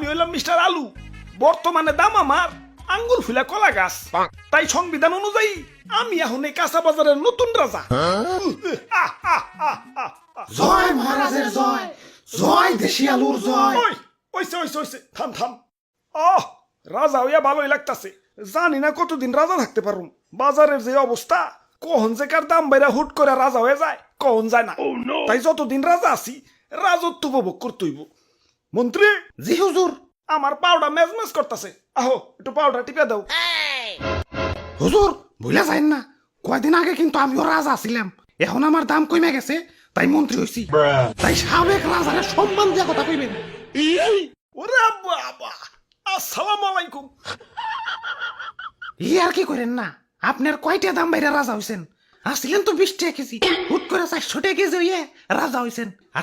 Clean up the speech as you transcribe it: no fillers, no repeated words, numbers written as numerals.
আমি হইলাম মিস্টার আলু, বর্তমানে দাম আমার আঙ্গুর ফুলা কলা গাছ। তাই সংবিধান অনুযায়ী আমি এখন এই কাঁচা বাজারের নতুন রাজা। জয় মহারাজের জয়, জয় দেশি আলুর জয়। ওই ওইসে ওইসে ওইসে থাম থাম। আহ, রাজা হইয়া ভালোই লাগতাছে। জানি না কতদিন রাজা থাকতে পারুম। বাজারের যে অবস্থা, কখন যে কার দাম বাইরা হুট করে রাজা হয়ে যায় কখন যায় না। তাই যতদিন রাজা আছি রাজত্ব উপভোগ করতে হইব। মন্ত্রী, জি হুজুর। আমার পাউডার মেজমেজ করতেছে, আহো একটু পাউডার টিপে দাও। হুজুর ভুলে যাইন না, কয়দিন আগে কিন্তু আমিও রাজা ছিলাম, এখন আমার দাম কমে গেছে তাই মন্ত্রী হইছি। তাই সাবেক রাজারে সম্মান দিয়া কথা কইবেন। ওরে বাবা, আসসালামু আলাইকুম। ই আর কি করেন না, আপনার কয়টা দাম বাইরে রাজা হইছেন? আসছিলেন তো 20 টাকা কেজি, হুট করে 400 টাকা কেজি হইয়ে রাজা হইছেন। আর